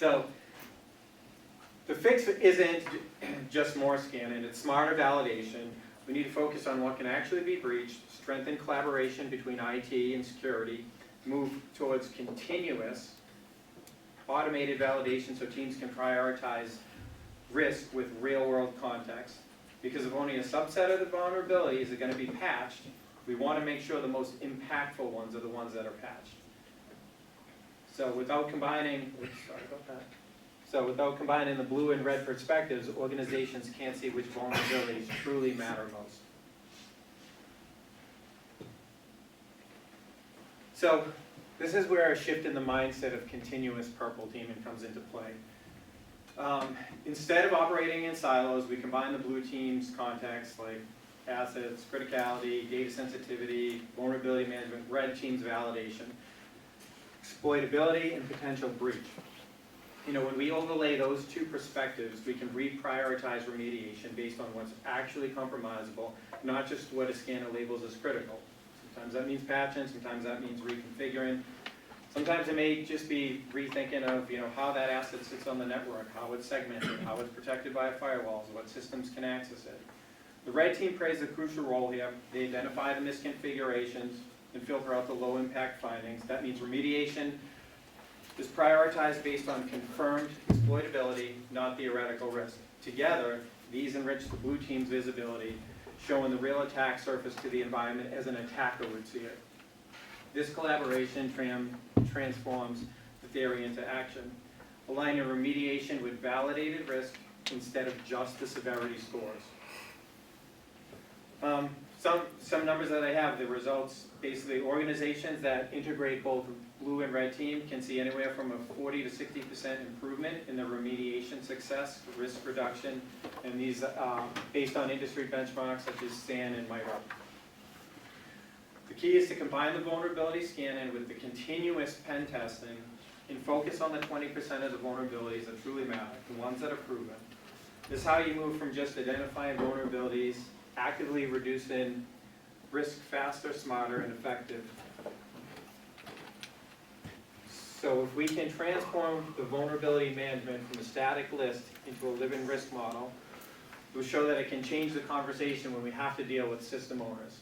So the fix isn't just more scanning, it's smarter validation. We need to focus on what can actually be breached, strengthen collaboration between IT and security, move towards continuous automated validation so teams can prioritize risk with real-world context. Because if only a subset of the vulnerabilities are going to be patched, we want to make sure the most impactful ones are the ones that are patched. So without combining, without combining the blue and red perspectives, organizations can't see which vulnerabilities truly matter most. So this is where a shift in the mindset of continuous purple teaming comes into play. Instead of operating in silos, we combine the blue team's context like assets, criticality, data sensitivity, vulnerability management, red team's validation, exploitability, and potential breach. You know, when we overlay those two perspectives, we can reprioritize remediation based on what's actually compromisable, not just what a scanner labels as critical. Sometimes that means patching, sometimes that means reconfiguring. Sometimes it may just be rethinking of, you know, how that asset sits on the network, how it's segmented, how it's protected by firewalls, what systems can access it. The red team plays a crucial role here. They identify the misconfigurations and filter out the low impact findings. That means remediation is prioritized based on confirmed exploitability, not theoretical risk. Together, these enrich the blue team's visibility, showing the real attack surface to the environment as an attacker would see it. This collaboration transforms the theory into action, aligning remediation with validated risk instead of just the severity scores. Some numbers that I have, the results, basically organizations that integrate both blue and red team can see anywhere from a 40 to 60% improvement in their remediation success, risk reduction, and these based on industry benchmarks such as SAN and MITRE. The key is to combine the vulnerability scanning with the continuous pen testing and focus on the 20% of the vulnerabilities that truly matter, the ones that are proven. This is how you move from just identifying vulnerabilities, actively reducing risk faster, smarter, and effective. So if we can transform the vulnerability management from a static list into a living risk model, it will show that it can change the conversation when we have to deal with system owners.